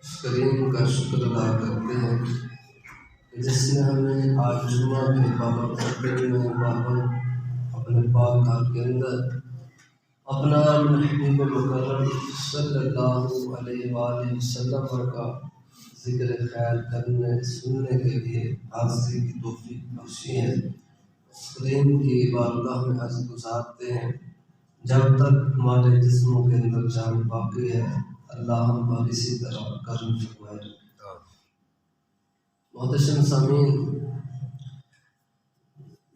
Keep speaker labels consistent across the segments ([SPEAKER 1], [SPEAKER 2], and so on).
[SPEAKER 1] اس کریم کا شکر ادا کرتے ہیں جس نے ہمیں آج جمعہ کے پابند میں اپنے پاک گھر کے اندر اپنا حبیب مکرم صلی اللہ علیہ وآلہ وسلم کا ذکر خیر کرنے سننے کے لیے حاضری کی توفیق بخشی ہے۔ اس کریم کی بارگاہ میں عرض گزارتے ہیں جب تک ہمارے جسموں کے اندر جان باقی ہے اللہ ہم پر اسی طرح کرم فرمائے۔ محتشم سامعین،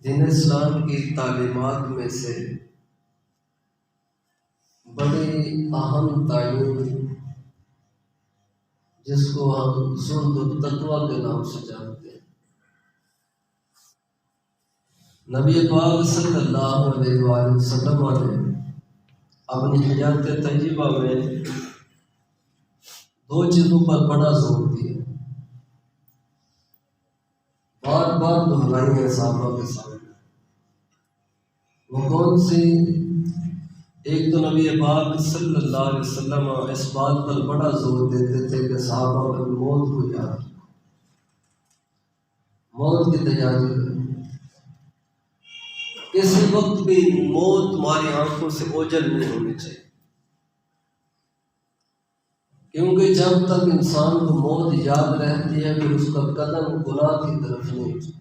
[SPEAKER 1] دین اسلام کی تعلیمات میں سے بڑی اہم تعلیم جس کو ہم زہد التقویٰ کے نام سے جانتے ہیں، نبی پاک صلی اللہ علیہ وآلہ وسلم نے اپنی حیات طیبہ میں دو چیزوں پر بڑا زور دیا، بار بار دہرائی ہے صحابہ کے سامنے۔ وہ کون سی؟ ایک تو نبی پاک صلی اللہ علیہ وسلم اس بات پر بڑا زور دیتے تھے کہ صحابہ پر موت کو یاد رکھو، موت کی تیاری کرو، کسی وقت بھی موت تمہاری آنکھوں سے اوجھل نہیں ہونی چاہیے، کیونکہ جب تک انسان کو موت یاد رہتی ہے پھر اس کا قدم گناہ کی طرف نہیں اٹھتا،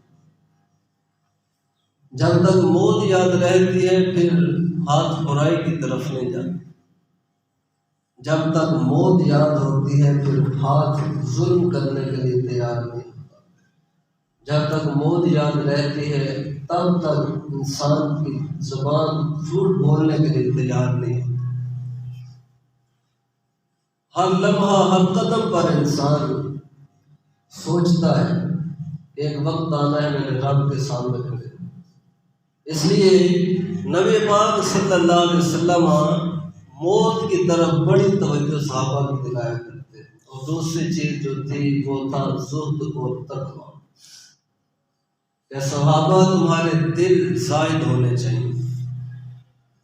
[SPEAKER 1] جب تک موت یاد رہتی ہے پھر ہاتھ برائی کی طرف نہیں جاتا، جب تک موت یاد ہوتی ہے پھر ہاتھ ظلم کرنے کے لیے تیار نہیں ہوتا، جب تک موت یاد رہتی ہے تب تک انسان کی زبان جھوٹ بولنے کے لیے تیار نہیں ہوتی۔ ہر لمحہ ہر قدم پر انسان سوچتا ہے ایک وقت آنا ہے میرے رب کے سامنے کھڑے۔ اس لیے نبی پاک صلی اللہ علیہ وسلم موت کی طرف بڑی توجہ صحابہ کی دلایا کرتے، اور دوسری چیز جو تھی وہ تھا زہد اور تقویٰ، کہ صحابہ تمہارے دل زائد ہونے چاہیے،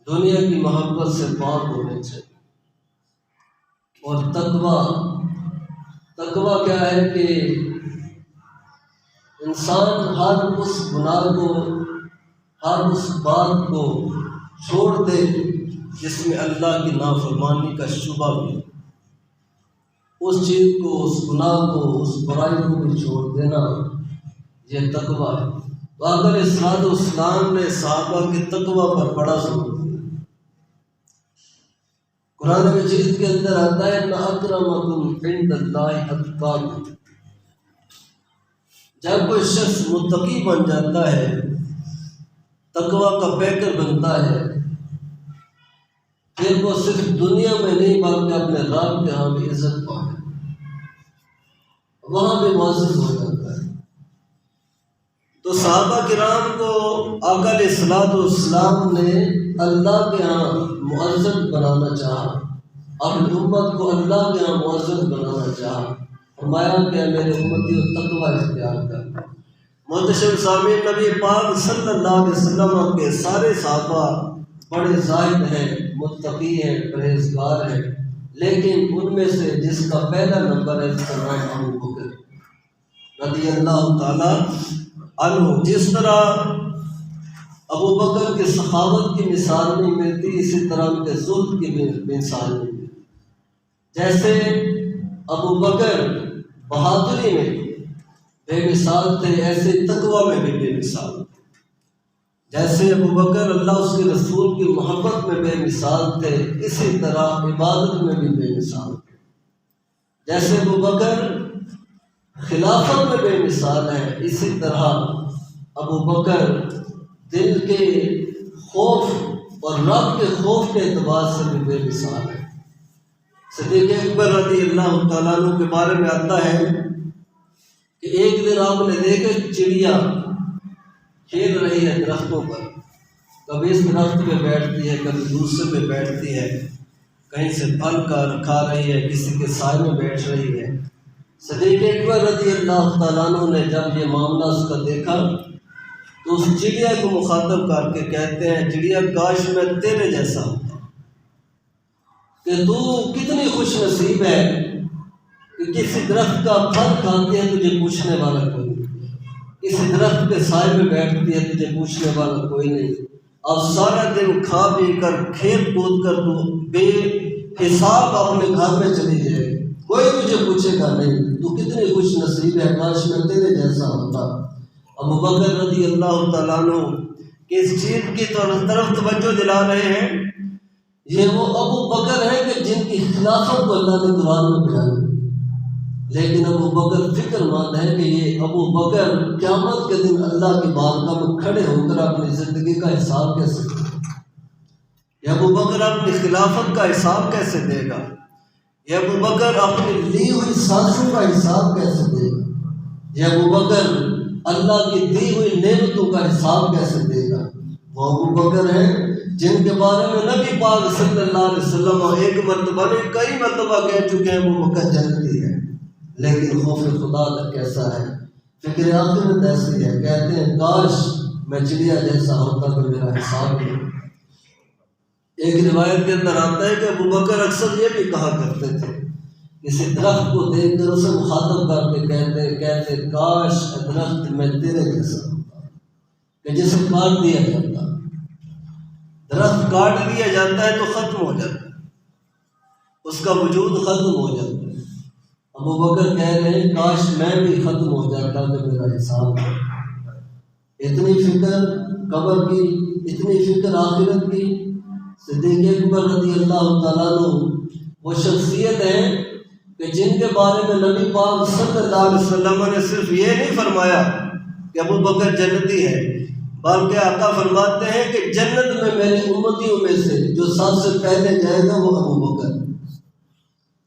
[SPEAKER 1] دنیا کی محبت سے پاک ہونے چاہیے۔ اور تقویٰ کیا ہے کہ انسان ہر اس گناہ کو، ہر اس بات کو چھوڑ دے جس میں اللہ کی نافرمانی کا شبہ بھی، اس چیز کو، اس گناہ کو، اس برائی کو بھی چھوڑ دینا، یہ تقویٰ ہے۔ تو اگر اسلام نے صحابہ کے تقویٰ پر بڑا زور دیا۔ قرآن مجید کے اندر آتا ہے ان اکرمکم عند اللہ اتقاکم، جب کوئی شخص متقی بن جاتا ہے، تقویٰ کا پیکر بنتا ہے، پھر وہ صرف دنیا میں نہیں بلکہ اپنے رب کے ہاں بھی عزت پاتا ہے، وہاں بھی معزز ہو جاتا ہے۔ تو صحابہ کرام کو آقا علیہ الصلوۃ والسلام نے اللہ کے ہاں معزز بنانا چاہا، اپنی امت کو اللہ کے ہاں معزز بنانا چاہا، فرمایا کہ میرے امتی و تقویٰ اختیار کر۔ محتشم سامعین، نبی پاک صلی اللہ علیہ وسلم کے سارے صحابہ بڑے زاہد ہیں، متقی ہیں، پرہیزگار ہیں، لیکن ان میں سے جس کا پہلا نمبر ہے اس کا نام ابو بکر رضی اللہ تعالیٰ عنہ۔ جس طرح ابو بکر کے سخاوت کی مثال نہیں ملتی، اسی طرح ان کے زہد کی بھی مثال نہیں ملتی۔ جیسے ابو بکر بہادری میں بے مثال تھے، ایسے تقویٰ میں بھی بے مثال تھے۔ جیسے ابو بکر اللہ اس کے رسول کی محبت میں بے مثال تھے، اسی طرح عبادت میں بھی بے مثال تھے۔ جیسے ابو بکر خلافت میں بے مثال ہے، اسی طرح ابو بکر دل کے خوف اور رب کے خوف کے اعتبار سے بھی بے مثال ہے۔ صدیق اکبر رضی اللہ تعالیٰ عنہ کے بارے میں آتا ہے کہ ایک دن آپ نے دیکھا چڑیا کھیل رہی ہے درختوں پر، کبھی اس درخت پہ بیٹھتی ہے، کبھی دوسرے پہ بیٹھتی ہے، کہیں سے پھل کھا رہی ہے، کسی کے سائے میں بیٹھ رہی ہے۔ صدیق اکبر رضی اللہ تعالیٰ عنہ نے جب یہ معاملہ اس کا دیکھا تو اس چڑیا کو مخاطب کر کے کہتے ہیں، چڑیا کاش میں تیرے جیسا ہوتا کہ تو کتنی خوش نصیب ہے کہ کہ کسی درخت کا پھل کھاتے ہیں تجھے پوچھنے والا کوئی نہیں، کسی درخت کے سائے میں بیٹھتی ہے تجھے پوچھنے والا کوئی نہیں، اب سارا دن کھا پی کر کھیل کود کر تو بے حساب اپنے گھر میں چلی جائے، کوئی تجھے پوچھے گا نہیں، تو کتنی خوش نصیب ہے، کاش میں تیرے جیسا ہوتا۔ ابو بکر رضی اللہ تعالیٰ عنہ کس چیز کی طرف توجہ دلا رہے ہیں؟ یہ وہ ابو بکر ہیں کہ جن کی خلافت کو اللہ نے قرآن میں بیان کی، لیکن ابو بکر فکر مند ہے کہ یہ ابو بکر قیامت کے دن اللہ کی بارگاہ میں کھڑے ہو کر اپنی زندگی کا حساب کیسے دے گا؟ یہ ابو بکر اپنی خلافت کا حساب کیسے دے گا؟ یہ ابو بکر اپنی لی ہوئی سازشوں کا حساب کیسے دے گا؟ یہ ابو بکر اللہ کی دی ہوئی نعمتوں کا حساب کیسے دے گا؟ وہ ابو بکر ہیں جن کے بارے میں نبی پاک صلی اللہ علیہ وسلم ایک مرتبہ نہیں کئی مرتبہ کہہ چکے ہیں ابو بکر جنتی ہے، لیکن خوف خدا کا کیسا ہے، فکر آخرت ایسی ہے، کہتے ہیں کاش میں چڑیا جیسا ہوتا تو میرا حساب نہیں۔ ایک روایت کے اندر آتا ہے کہ ابو بکر اکثر یہ بھی کہا کرتے تھے، کسی درخت کو دیکھ کر اسے مخاطب کر کے کہتے کاش درخت میں تیرے جیسا ہوتا کہ جسے کاٹ دیا جاتا، درخت کاٹ دیا جاتا ہے تو ختم ہو جاتا ہے، اس کا وجود ختم ہو جاتا ہے۔ ابو بکر کہہ رہے ہیں کاش میں بھی ختم ہو جاتا کہ میرا حساب ہے۔ اتنی فکر قبر کی، اتنی فکر آخرت کی۔ صدیق اکبر رضی اللہ تعالیٰ عنہ وہ شخصیت ہے کہ جن کے بارے میں نبی پاک صلی اللہ علیہ وسلم نے صرف یہ نہیں فرمایا کہ ابو بکر جنتی ہے، بلکہ آقا فرماتے ہیں کہ جنت میں میری امتیوں میں سے جو سب سے پہلے جائے گا وہ ابو بکر،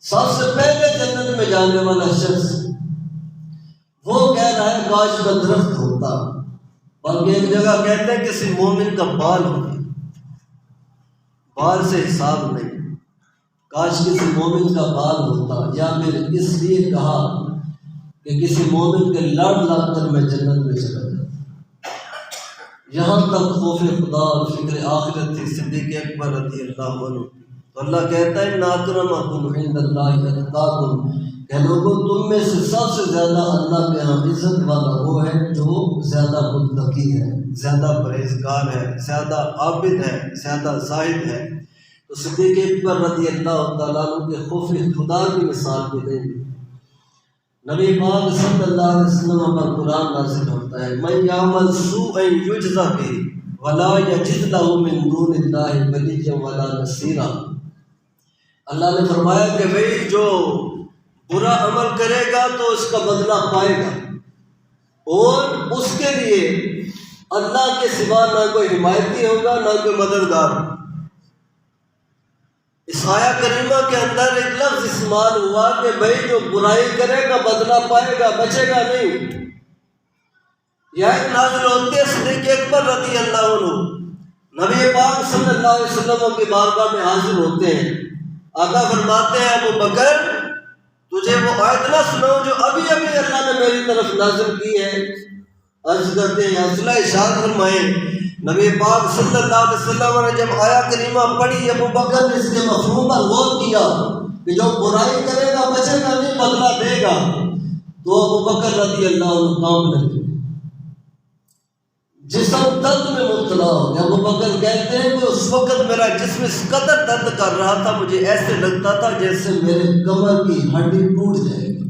[SPEAKER 1] سب سے پہلے جنت میں جانے والا شخص۔ وہ کہہ رہا ہے کاش کا درخت ہوتا، بلکہ ایک جگہ کہتے ہیں کسی مومن کا بال ہوتا، بال سے حساب نہیں، کاش کسی مومن کا بال ہوتا، یا پھر اس لیے کہا کہ کسی مومن کے لڑ لگ کر میں جنت میں چلا جاتا۔ یہاں تک خوف خدا اور فکر آخرت تھی صدیق اکبر رضی اللہ عنہ۔ تو اللہ کہتا ہے اِنَّ أَكْرَمَكُمْ عِندَ اللَّهِ أَتْقَاكُمْ، کہ لوگوں تم میں سے سب سے زیادہ اللہ کے ہاں عزت والا وہ ہے جو زیادہ متقی ہے، زیادہ پرہیزگار ہے، زیادہ عابد ہے، زیادہ زاہد ہے۔ تو صدیق اکبر رضی اللہ تعالیٰ عنہ کے خوف خدا کی مثال بھی دیں گے۔ نبی پاک صلی اللہ علیہ وسلم پر قرآن نازل ہوتا ہے مَن يَعْمَلْ سُوءًا يُجْزَ بِهِ وَلَا يَجِدْ لَهُ مِن دُونِ اللَّهِ وَلِيًّا وَلَا نَصِيرًا۔ اللہ نے فرمایا کہ بھئی جو برا عمل کرے گا تو اس کا بدلہ پائے گا، اور اس کے لیے اللہ کے سوا نہ کوئی حمایتی ہوگا نہ کوئی مددگار۔ اس آیہ کریمہ کے اندر ایک لفظ استعمال ہوا کہ بھئی جو برائی کرے گا بدلہ پائے گا، بچے گا نہیں۔ یہ ایک نازل ہوتی ہے صدیق اکبر رضی اللہ عنہ نبی پاک صلی اللہ علیہ وسلم کی بارگاہ میں حاضر ہوتے ہیں۔ آقا فرماتے ہیں ابو بکر تجھے وہ آیت نہ سناؤں جو ابھی ابھی اللہ نے میری طرف نازل کی ہے؟ عرض کرتے ہیں یا رسول اللہ ارشاد فرمائیں۔ نبی پاک صلی اللہ علیہ وسلم نے جب آیا کریمہ پڑھی، ابو بکر نے اس کے مفہوم پر غور کیا کہ جو برائی کرے گا بچے گا نہیں، بدلہ دے گا، تو ابو بکر رضی اللہ عنہ کام لگے، جسم درد میں مبتلا ہو گیا۔ ابو بکر کہتے ہیں کہ اس وقت میرا جسم اس قدر درد کر رہا تھا، مجھے ایسے لگتا تھا جیسے میرے کمر کی ہڈی ٹوٹ جائے گی،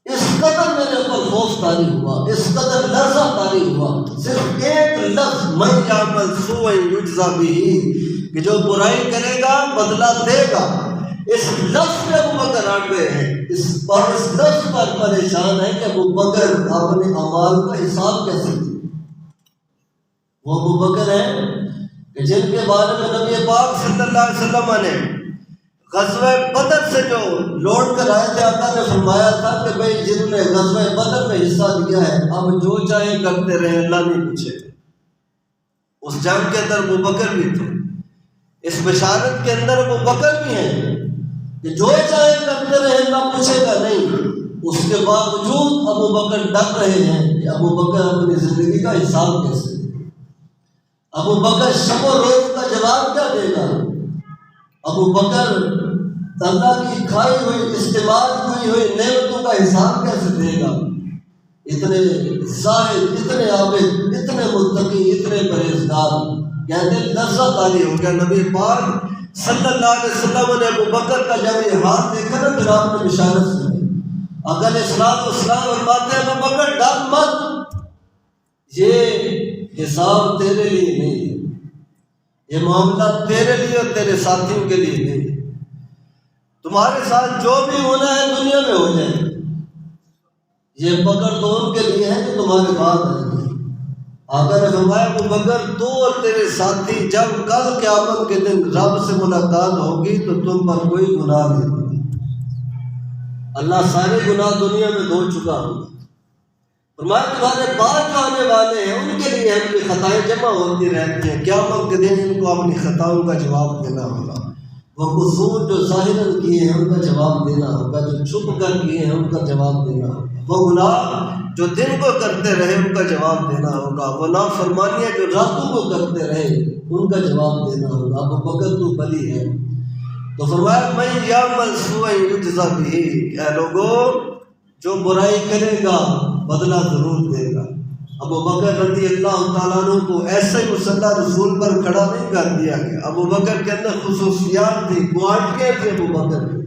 [SPEAKER 1] اس قدر میرے اوپر خوف طاری ہوا، اس قدر لرزہ طاری ہوا۔ صرف ایک لفظ مَن يَعْمَلْ سُوءًا يُجْزَ بِهِ، کہ جو برائی کرے گا بدلہ دے گا، اس لفظ میں ابو بکر اڑ گئے ہیں، اس لفظ پر پریشان ہے کہ ابو بکر اپنے اعمال کا حساب کیسے دے۔ وہ ابو بکر ہیں کہ جن کے بارے میں نبی پاک صلی اللہ علیہ وسلم نے غزوہ بدر سے جو لوٹ کر آئے تھے، آقا نے فرمایا تھا کہ بھئی جنہوں نے غزوہ بدر میں حصہ لیا ہے اب جو چاہیں کرتے رہے، اللہ نہیں پوچھے گا۔ اس جنگ کے اندر ابو بکر بھی تھے، اس بشارت کے اندر ابو بکر بھی ہیں کہ جو چاہیں کرتے رہے، اللہ پوچھے گا نہیں۔ اس کے باوجود ابو بکر ڈر رہے ہیں کہ ابو بکر اپنی زندگی کا حساب کیسے دے، ابو بکر شب و روز کا جواب کیا دے گا۔ ابو بکر اللہ کی کھائی ہوئی استعمال ہوئی نعمتوں کا حساب کیسے دے گا؟ اتنے زاہد، اتنے عابد، اتنے متقی، اتنے پرہیزگار، کہتے لذت آلی ہو گیا۔ نبی پاک صلی اللہ علیہ وسلم نے ابو بکر کا جب یہ ہاتھ دیکھا نا پھر آپ نے بشارت سنی۔ اگر اسلام فرماتے ہیں ابو بکر ڈر مت، یہ حساب تیرے لیے نہیں ہے، یہ معاملہ تیرے لیے اور تیرے ساتھیوں کے لیے نہیں ہے، تمہارے ساتھ جو بھی ہونا ہے دنیا میں ہو جائے، یہ پکڑ تو ان کے لیے ہے جو تمہارے بعد آئیں گے۔ اگر فرمایا ابو بکر تو اور تیرے ساتھی جب کل قیامت کے دن رب سے ملاقات ہوگی تو تم پر کوئی گناہ نہیں ہوگی، اللہ سارے گناہ دنیا میں دھو چکا ہوگا۔ فرمایا تمہارے بعد جو آنے والے ہیں ان کے لیے اپنی خطائیں جمع ہوتی رہتی ہیں، قیامت کے دن ان کو اپنی خطاؤں کا جواب دینا ہوگا، وہ قصور جو ظاہراً کیے ہیں ان کا جواب دینا ہوگا، جو چھپ کر کیے ہیں ان کا جواب دینا ہوگا، وہ گناہ جو دن کو کرتے رہے ان کا جواب دینا ہوگا، وہ نافرمانیاں جو راتوں کو کرتے رہے ان کا جواب دینا ہوگا۔ ابو بکر تو بلی ہے۔ تو فرمایا میں یعمل سوءا یجزا بہ، اے لوگو جو برائی کرے گا بدلہ ضرور دے گا۔ ابو بکر رضی اللہ تعالیٰ عنہ کو ایسے ہی مسلح رسول پر کھڑا نہیں کر دیا گیا، ابو بکر کے اندر خصوصیات تھی، کوالٹیاں تھی ابو بکر کی،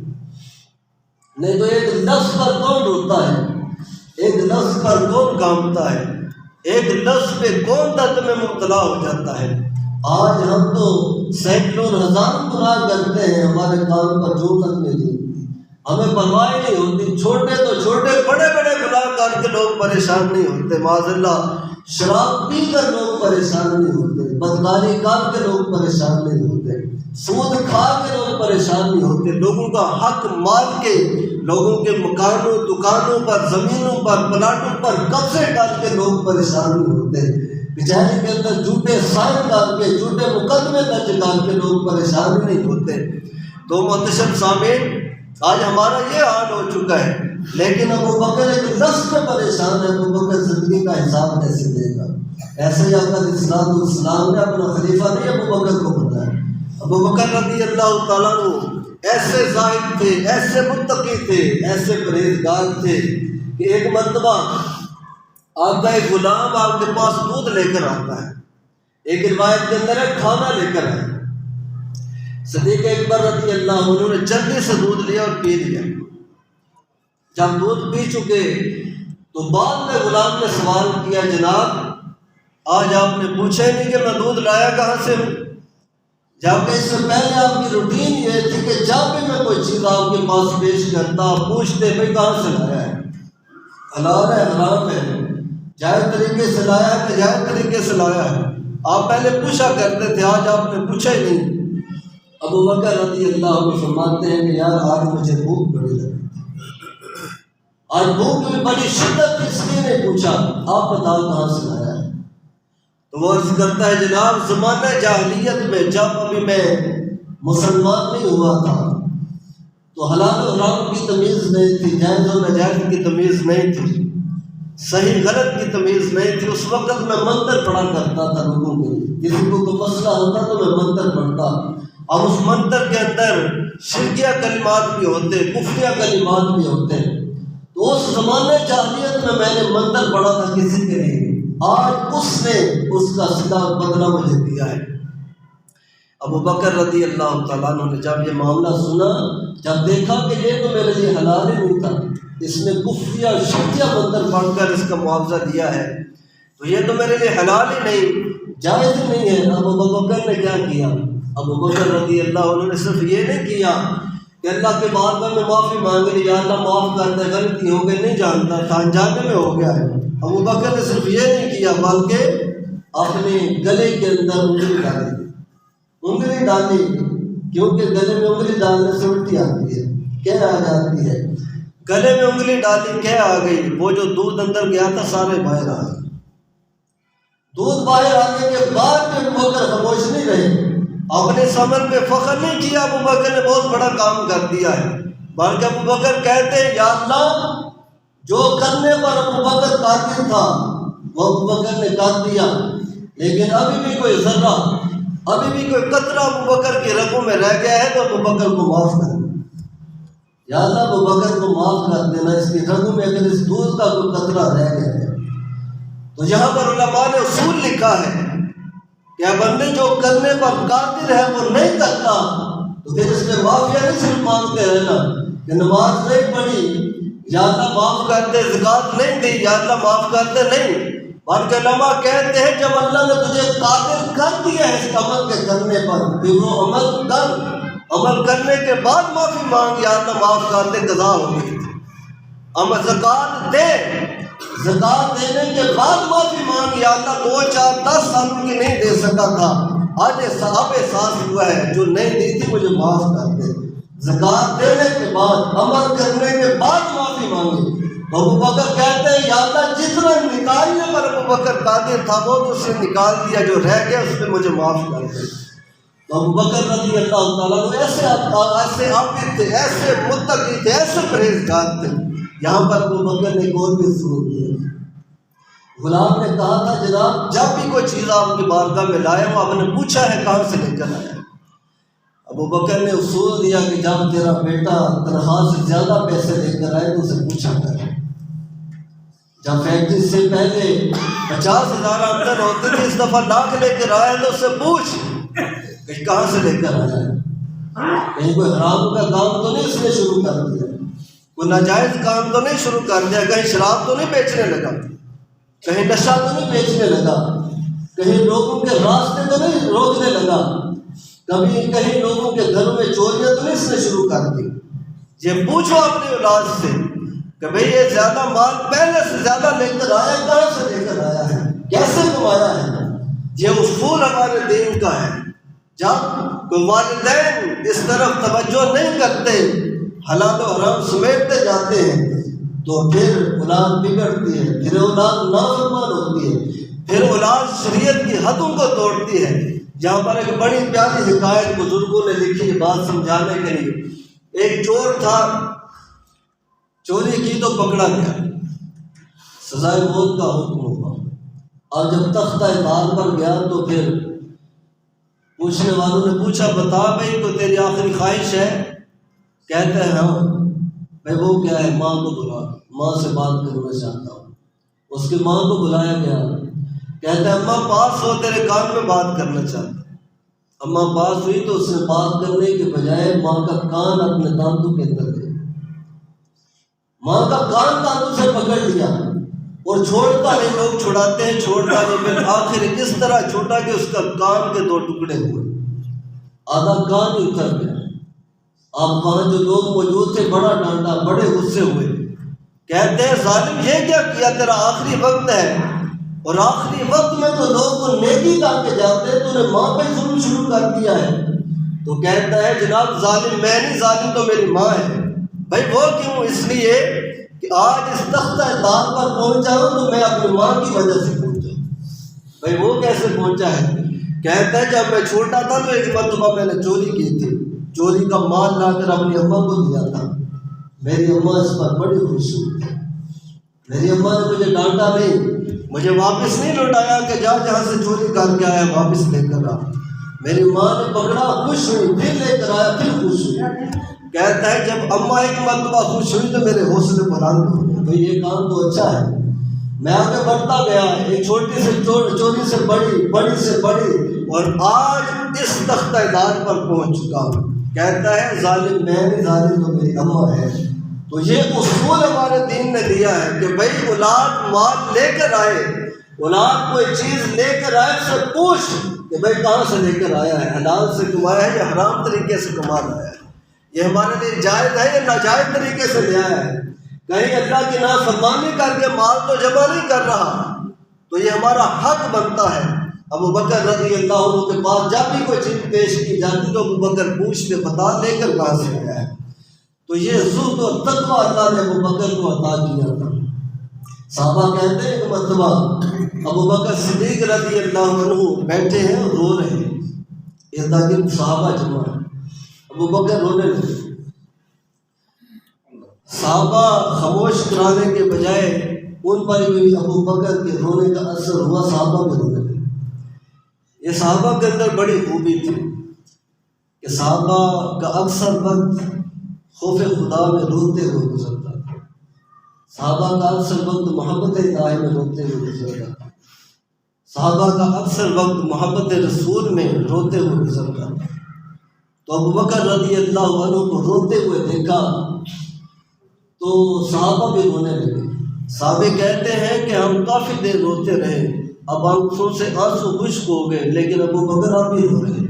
[SPEAKER 1] نہیں تو ایک لفظ پر کون روتا ہے، ایک لفظ پر کون کامتا ہے، ایک لفظ پہ کون درد میں مبتلا ہو جاتا ہے۔ آج ہم تو سینکڑوں ہزاروں گناہ کرتے ہیں، ہمارے کام پر جو تک نہیں ہوتی، ہمیں پرواہ نہیں ہوتی، چھوٹے تو چھوٹے بڑے بڑے گناہ کر کے لوگ پریشان نہیں ہوتے، معاذ اللہ شراب پی کر لوگ پریشان نہیں ہوتے، بدکاری کر کے لوگ پریشان نہیں ہوتے، سود کھا کے لوگ پریشان نہیں ہوتے، لوگوں کا حق مال کے، لوگوں کے مکانوں دکانوں پر، زمینوں پر، پلاٹوں پر قبضے ڈال کے لوگ پریشان نہیں ہوتے، کچہری کے اندر جھوٹے سائن ڈال کے، جھوٹے مقدمے درج ڈال کے لوگ پریشان نہیں ہوتے۔ تو محتشم سامعین آج ہمارا یہ حال ہو چکا ہے، لیکن ابو بکر ایک لفظ پہ پریشان ہے، ابو بکر زندگی کا حساب کیسے دے گا؟ ایسے ہی آقا علیہ السلام نے اپنا خلیفہ نہیں ابو بکر کو بتایا۔ ابو بکر رضی اللہ تعالیٰ عنہ ایسے زاہد تھے، ایسے متقی تھے، ایسے پرہیزگار تھے کہ ایک مرتبہ آپ کا ایک غلام آپ کے پاس دودھ لے کر آتا ہے، ایک روایت کے اندر ہے کھانا لے کر آیا، صدیق اکبر رضی اللہ عنہ نے جلدی سے دودھ لیا اور پی لیا۔ جب دودھ پی چکے تو بعد میں غلام نے سوال کیا، جناب آج آپ نے پوچھا ہی نہیں کہ میں دودھ لایا کہاں سے ہوں، جبکہ اس سے پہلے آپ کی روٹین یہ تھی کہ جب بھی میں کوئی چیز آپ کے پاس پیش کرتا پوچھتے بھائی کہاں سے لایا ہے، حلال ہے حرام ہے، جائز طریقے سے لایا ہے کہ جائز طریقے سے لایا ہے، آپ پہلے پوچھا کرتے تھے، آج آپ نے پوچھا ہی نہیں۔ ابو بکر رضی اللہ عنہ فرماتے ہیں کہ یار آج مجھے بھوک بڑی لگی، آج بھوک میں بڑی شدت تھی اس لیے نہیں پوچھا، آپ بتاؤ کہاں سے لایا ہے؟ تو وہ عرض کرتا ہے جناب زمانہ جاہلیت میں جب ابھی میں مسلمان نہیں ہوا تھا تو حلال و حرام کی تمیز نہیں تھی، جائز و ناجائز کی تمیز نہیں تھی، صحیح غلط کی تمیز نہیں تھی، اس وقت میں منتر پڑھا کرتا تھا لوگوں کے لیے، کسی کو کوئی مسئلہ ہوتا تو میں منتر پڑھتا، اور اس منتر کے اندر شرکیہ کلمات بھی ہوتے، کفریہ کلمات بھی ہوتے، تو اس زمانے جاہلیت میں نے منتر پڑھا تھا کسی کے لیے، آج اس نے اس کا صدا بدلہ مجھے دیا ہے۔ ابو بکر رضی اللہ تعالیٰ عنہ نے جب یہ معاملہ سنا، جب دیکھا کہ یہ تو میرے لیے حلال ہی نہیں تھا، اس نے کفریہ شرکیہ منتر پڑھ کر اس کا معاوضہ دیا ہے، تو یہ تو میرے لیے حلال ہی نہیں، جائز ہی نہیں ہے۔ ابو بکر نے کیا کیا؟ ابو بکر رضی اللہ عنہ نے صرف یہ نہیں کیا کہ اللہ کے بارگاہ میں معافی مانگ لی، یا اللہ معاف کر دے، غلطی ہو گئی، نہیں جانتا تھا، انجانے میں ہو گیا ہے۔ ابو بکر نے صرف یہ نہیں کیا بلکہ اپنے گلے کے اندر انگلی ڈالی، کیونکہ گلے میں انگلی ڈالنے سے الٹی آتی ہے، کہہ آ جاتی ہے، گلے میں انگلی ڈالی کہہ آ گئی، وہ جو دودھ اندر گیا تھا سارے باہر آ گئے۔ دودھ باہر آنے کے بعد بھی ابو بکر خاموش نہیں رہے، اپنے ثمر پہ فخر نہیں کیا ابو بکر نے بہت بڑا کام کر دیا ہے، بلکہ ابو بکر کہتے ہیں یا اللہ جو کرنے پر ابو بکر قادر تھا وہ ابو بکر نے کر دیا، لیکن ابھی بھی کوئی ذرہ، ابھی بھی کوئی قطرہ ابو بکر کی رگوں میں رہ گیا ہے تو ابو بکر کو معاف کر، یا اللہ ابو بکر کو معاف کر دینا، اس کی رگوں میں اگر اس دودھ کا کوئی قطرہ رہ گیا ہے۔ تو یہاں پر علماء نے اصول لکھا ہے کہ بندے جو کرنے پر قادر ہے وہ نہیں کرتا، تو پھر اس میں معافیا نہیں صرف مانگتے رہنا کہ نماز نہیں پڑھی یا اللہ معاف کر دے، زکوٰۃ نہیں دی یا اللہ معاف کر دے، نہیں، بلکہ علماء کہتے ہیں جب اللہ نے تجھے قادر کر دیا ہے اس عمل کے کرنے پر، پھر وہ عمل کر، عمل کرنے کے بعد معافی مانگ، یا اللہ معاف کر دے، قضا ہو گئی تھی۔ اما زکوٰۃ دے، زکوٰۃ دینے کے بعد معافی مانگ، یا اللہ 2 4 10 سالوں کی نہیں دے سکا تھا، آج اب احساس ہوا ہے جو نہیں دی تھی مجھے معاف کر دے۔ زکوٰۃ دینے کے بعد، عمل کرنے کے بعد معافی مانگی۔ ابو بکر کہتے ہیں یا اللہ جتنا نکالنے پر ابو بکر قادر تھا وہ تو اس نے نکال دیا، جو رہ گیا اس میں مجھے معاف کر دے۔ تو ابو بکر رضی اللہ تعالیٰ عنہ ایسے عابد تھے، ایسے متقی تھے، ایسے پرہیزگار تھے۔ یہاں پر ابو بکر نے ایک اور بھی ضرور دیا، غلام نے کہا تھا جناب جب بھی کوئی چیز آپ کی بارگاہ میں لائے ہو آپ نے پوچھا ہے کہاں سے لے کر آیا؟ ابو بکر نے اصول دیا کہ جب تیرا بیٹا تنخواہ سے زیادہ پیسے لے کر آئے تو اسے پوچھا کر، جب فیکٹری سے پہلے 50,000 آمدن ہوتی تھی، اس دفعہ لاکھ لے کر آیا تو اس سے پوچھ کہ کہاں سے لے کر آیا ہے، کہیں کوئی حرام کا کام تو نہیں اس نے شروع کر دیا، کوئی ناجائز کام تو نہیں شروع کر دیا، کہیں شراب تو نہیں بیچنے لگا، کہیں نشہ تو نہیں بیچنے لگا، کہیں لوگوں کے راستے تو نہیں روکنے لگا، کبھی کہیں لوگوں کے گھروں میں چوریاں تو نہیں اس نے شروع کر دی۔ یہ پوچھو اپنی اولاد سے کہ بھئی یہ زیادہ مال پہلے سے زیادہ لے کر آیا، کہاں سے لے کر آیا ہے، کیسے کمایا ہے؟ یہ اصول ہمارے دین کا ہے۔ جب والدین اس طرف توجہ نہیں کرتے، حلال و حرام سمیٹتے جاتے ہیں، تو پھر اولاد بگڑتی ہے، پھر اولاد نافرمان ہوتی ہے، پھر اولاد شریعت کی حدوں کو توڑتی ہے۔ جہاں پر ایک بڑی پیاری حکایت بزرگوں نے لکھی بات سمجھانے کے لیے، ایک چور تھا، چوری کی تو پکڑا گیا، سزائے موت کا حکم ہوا، اور جب تختہ اعدام پر گیا تو پھر پوچھنے والوں نے پوچھا بتا بھائی کوئی تیری آخری خواہش ہے؟ کہتے ہیں ہاں۔ بھائی وہ کیا ہے؟ ماں کو بلا، ماں سے بات کرنا چاہتا ہوں۔ اس کی ماں کو بلایا گیا، کہتا ہے اماں پاس ہو، تیرے کان میں بات کرنا چاہتا ہوں۔ اماں پاس ہوئی تو اس نے بات کرنے کے بجائے ماں کا کان اپنے دانتوں کے اندر دے، ماں کا کان دانتوں سے پکڑ لیا اور چھوڑتا نہیں، لوگ چھڑاتے ہیں چھوڑتا نہیں، پھر آخر کس طرح چھوٹا کہ اس کا کان کے 2 ٹکڑے ہوئے، آدھا کان ہی اتر گیا۔ اب وہاں جو لوگ موجود تھے بڑا ڈانٹا، بڑے غصے ہوئے، کہتے ہیں ظالم یہ کیا کیا، تیرا آخری وقت ہے اور آخری وقت میں تو لوگ نیکی کر کے جاتے ہیں، تو نے ماں پہ ظلم شروع کر دیا ہے۔ تو کہتا ہے جناب ظالم میں نہیں، ظالم تو میری ماں ہے۔ بھائی وہ کیوں؟ اس لیے کہ آج اس تختہ اعدام پر پہنچا ہوں تو میں اپنی ماں کی وجہ سے پہنچا۔ بھائی وہ کیسے پہنچا ہے؟ کہتا ہے جب میں چھوٹا تھا تو ایک مرتبہ میں نے چوری کی تھی، چوری کا مال لا کر اپنی اماں کو دیا تھا، میری اماں اس پر بڑی خوش ہوئی تھی، میری اماں نے مجھے ڈانٹا نہیں، مجھے واپس نہیں لوٹایا کہ جا جہاں سے چوری کر کے آیا واپس لے کر آ، میری ماں نے پکڑا، خوش ہوئی، پھر لے کر آیا، پھر خوش ہوئی۔ کہتا ہے جب اماں ایک مرتبہ خوش ہوئی تو میرے حوصلے بلند ہو گئے، تو یہ کام تو اچھا ہے۔ میں آگے بڑھتا گیا، ایک چھوٹی سے چوری سے بڑی، بڑی سے بڑی، اور آج اس تختہ اعدام پر پہنچ چکا ہوں۔ کہتا ہے ظالم میں نہیں، ظالم تو میری اماں ہے۔ تو یہ اصول ہمارے دین نے دیا ہے کہ بھائی اولاد مال لے کر آئے، اولاد کوئی چیز لے کر آئے اس سے پوچھ کہ بھائی کہاں سے لے کر آیا ہے، حلال سے کمایا ہے یا حرام طریقے سے کما رہا ہے، یہ ہمارے لیے جائز ہے یا ناجائز طریقے سے لے آیا ہے، کہیں اللہ کی نافرمانی کر کے مال تو جمع نہیں کر رہا، تو یہ ہمارا حق بنتا ہے۔ ابو بکر رضی اللہ عنہ کے پاس جب بھی کوئی چیز پیش کی جاتی تو ابو بکر پوچھ کے بتا لے کر کہاں سے آیا ہے۔ تو یہ زہد اور تقویٰ اللہ نے ابو بکر کو عطا کیا تھا۔ صحابہ کہتے ہیں کہ مرتبہ ابو بکر صدیق رضی اللہ عنہ بیٹھے ہیں اور رو رہے ہیں، ارد صحابہ جمع ہیں، ابو بکر رونے لگے، صحابہ خاموش کرانے کے بجائے ان پر بھی ابو بکر کے رونے کا اثر ہوا، صحابہ میں رونے لگے۔ یہ صحابہ کے اندر بڑی خوبی تھی کہ صحابہ کا اکثر وقت خوف خدا میں روتے ہوئے گزرتا تھا، صحابہ کا اکثر وقت محبت الہی میں روتے ہوئے گزرتا تھا، صحابہ کا اکثر وقت محبت رسول میں روتے ہوئے گزرتا تھا۔ تو ابو بکر رضی اللہ عنہ کو روتے ہوئے دیکھا تو صحابہ بھی رونے لگے۔ صحابہ کہتے ہیں کہ ہم کافی دیر روتے رہے، اب آنکھوں سے آنسو خشک ہو گئے، لیکن ابو بکر آپ بھی رو رہے۔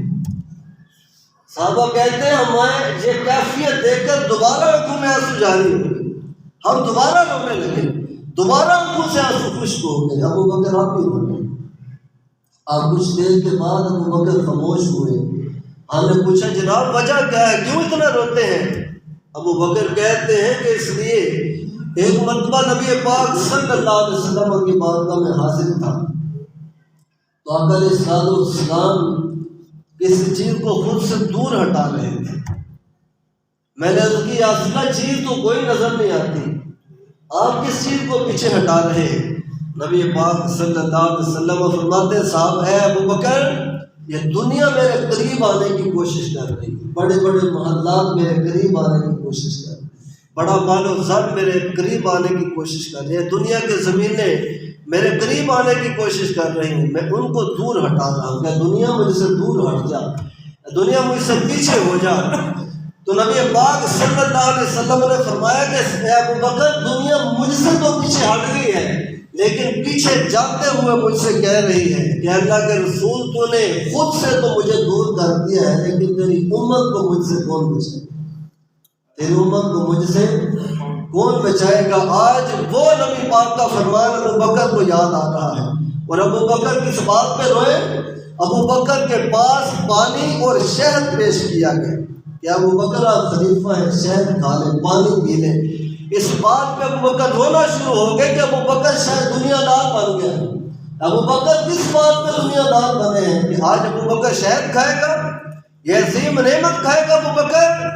[SPEAKER 1] صحابہ کہتے ہیں ہمیں یہ کیفیت دیکھ کر دوبارہ آنکھوں میں آنسو جاری ہو گئے، ہم دوبارہ رونے لگے، دوبارہ آنکھوں سے آنسو خشک ہو گئے، ابو بکر آپ بھی رو رہے۔ اب کچھ دیر کے بعد ابو بکر خاموش ہوئے۔ ہم نے پوچھا جناب وجہ کیا ہے، کیوں اتنا روتے ہیں؟ ابو بکر کہتے ہیں کہ اس لیے ایک مرتبہ نبی پاک صلی اللہ علیہ وسلم کی بارگاہ میں حاضر تھا تو آقا علیہ السلام کسی چیز کو خود سے دور ہٹا رہے تھے۔ میں نے عرض کی اصل چیز تو کوئی نظر نہیں آتی، آپ کس چیز کو پیچھے ہٹا رہے ہیں؟ نبی پاک صلی اللہ علیہ وسلم فرماتے ہیں صاحب اے ابو بکر یہ دنیا میرے قریب آنے کی کوشش کر رہی ہے، بڑے بڑے محلات میرے قریب آنے کی کوشش کر رہی ہے، بڑا مال و زر میرے قریب آنے کی کوشش کر رہی ہے، دنیا کے زمینیں میرے قریب آنے کی کوشش کر رہی ہیں، میں ان کو دور ہٹا رہا ہوں کہ دنیا مجھ سے دور ہٹ جا، دنیا مجھ سے پیچھے ہو جا۔ تو نبی پاک صلی اللہ علیہ وسلم نے فرمایا کہ اے ابو بکر دنیا مجھ سے تو پیچھے ہٹ گئی ہے، لیکن پیچھے جاتے ہوئے مجھ سے کہہ رہی ہے کہ اللہ کے رسول تو نے خود سے تو مجھے دور کر دیا ہے، لیکن تیری امت کو مجھ سے کون بچائے گا، تیری امت کو مجھ سے کون بچائے گا؟ آج وہ نبی پاک کا فرمان ابو بکر کو یاد آ رہا ہے، اور ابو بکر کس بات پہ روئے؟ ابو بکر کے پاس پانی اور شہد پیش کیا گیا کہ ابو بکر آپ خلیفہ ہیں، شہد کھا لیں، پانی پی لیں۔ اس بات پہ ابو بکر رونا شروع ہو گئے کہ ابو بکر شاید دنیا دار بن گیا۔ ابو بکر کس بات پہ دنیا دار بنے ہیں کہ آج ابو بکر شہد کھائے گا، یہ عظیم نعمت کھائے گا ابو بکر؟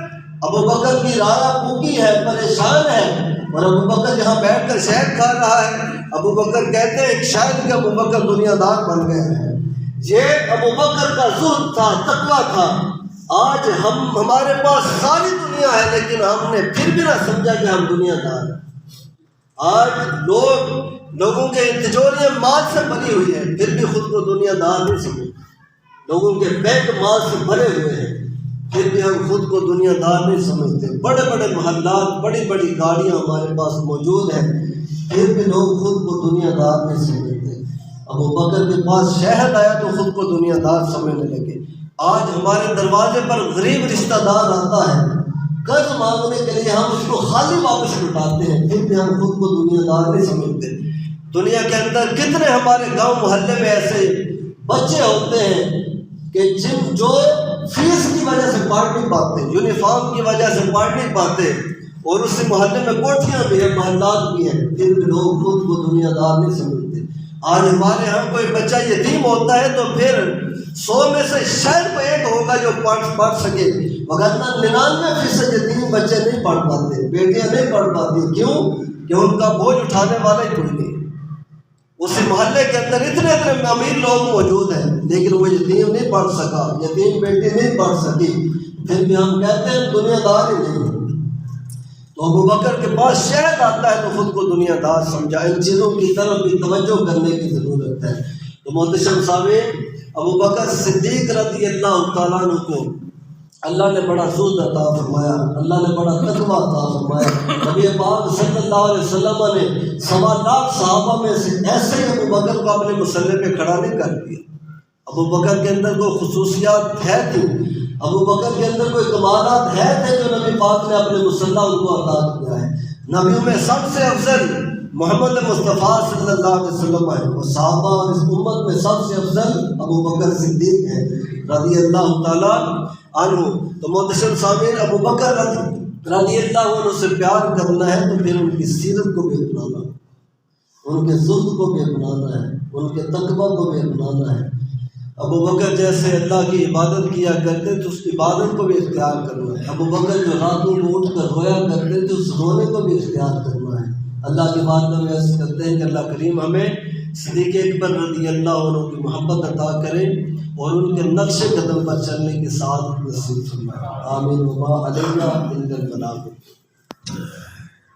[SPEAKER 1] ابو بکر کی رایا بھوکی ہے، پریشان ہے، اور ابو بکر یہاں بیٹھ کر شہد کھا رہا ہے۔ ابو بکر کہتے ہیں شاید کہ ابو بکر دنیا دار بن گئے ہیں۔ یہ ابو بکر کا زہد تھا، تقویٰ تھا۔ آج ہمارے پاس ساری دنیا ہے، لیکن ہم نے پھر بھی نہ سمجھا کہ ہم دنیا دار ہیں۔ آج لوگوں کے تجوریاں مال سے بھری ہوئی ہیں، پھر بھی خود کو دنیا دار نہیں سمجھتے۔ لوگوں کے بینک مال سے بھرے ہوئے ہیں، پھر بھی ہم خود کو دنیا دار نہیں سمجھتے۔ بڑے بڑے محلات، بڑی بڑی گاڑیاں ہمارے پاس موجود ہیں، پھر بھی لوگ خود کو دنیا دار نہیں سمجھتے۔ ابو بکر کے پاس شہد آیا تو خود کو دنیا دار سمجھنے لگے۔ آج ہمارے دروازے پر غریب رشتہ دار آتا ہے قرض مانگنے کے لیے، ہم اس کو خالی واپس لوٹاتے ہیں، پھر بھی ہم خود کو دنیا دار نہیں سمجھتے۔ دنیا کے اندر کتنے ہمارے گاؤں محلے میں ایسے بچے ہوتے ہیں کہ جو فیس کی وجہ سے پڑھ نہیں پاتے، یونیفارم کی وجہ سے پڑھ نہیں پاتے، اور اس سے محلے میں کوٹھیاں بھی ہیں، محلات بھی ہیں، پھر بھی لوگ خود کو دنیا دار نہیں سمجھتے۔ آج ہمارے ہاں کوئی بچہ یتیم ہوتا ہے تو پھر 100 میں سے شاید کوئی ایک ہوگا جو پڑھ سکے، وگرنہ 99% یتیم بچے نہیں پڑھ پاتے، بیٹیاں نہیں پڑھ پاتی۔ کیوں؟ کہ ان کا بوجھ اٹھانے والا ہی کوئی نہیں۔ اس محلے کے اندر اتنے امیر لوگ موجود ہیں، لیکن وہ یتیم نہیں پڑھ سکا، یتیم بیٹی نہیں پڑھ سکی، پھر بھی ہم کہتے ہیں دنیا دار ہی نہیں۔ تو ابو بکر کے پاس شہد آتا ہے تو خود کو دنیا دار سمجھا۔ ان چیزوں کی طرف بھی توجہ کرنے کی ضرورت ہے۔ تو محتشم صاحب ابو بکر صدیق رضی اللہ تعالیٰ عنہ کو اللہ نے بڑا زہد عطا فرمایا، اللہ نے بڑا تقویٰ عطا فرمایا۔ نبی پاک صلی اللہ علیہ وسلم نے 1.25 لاکھ صحابہ میں سے ایسے ہی ابو بکر کو اپنے مسلح پہ کھڑا نہیں کر دیا۔ ابو بکر کے اندر کوئی خصوصیات ہے تھی، ابو بکر کے اندر کوئی کمالات ہے تھے جو نبی پاک نے اپنے مسلح ان کو عطا کیا ہے۔ نبیوں میں سب سے افضل محمد مصطفیٰ صلی اللہ علیہ وسلم ہے، اور صحابہ اور اس امت میں سب سے افضل ابو بکر صدیق ہے رضی اللہ تعالیٰ عنہ۔ تو محتشم سامعین، ابو بکر رضی اللہ عنہ سے پیار کرنا ہے تو پھر ان کی سیرت کو بھی اپنانا ہے، ان کے زہد کو بھی اپنانا ہے، ان کے تقویٰ کو بھی اپنانا ہے۔ ابو بکر جیسے اللہ کی عبادت کیا کرتے تو اس عبادت کو بھی اختیار کرنا ہے۔ ابو بکر جو راتوں کو اٹھ کر رویا کرتے تو اس رونے کو بھی اختیار کرنا ہے۔ اللہ کی بات میں عرض کرتے ہیں کہ اللہ کریم ہمیں صدیق اکبر رضی اللہ عنہ کی محبت عطا کرے اور ان کے نقش قدم پر چلنے کے ساتھ نصیب فرمائے۔ آمین۔ وما علینا الا البلاغ۔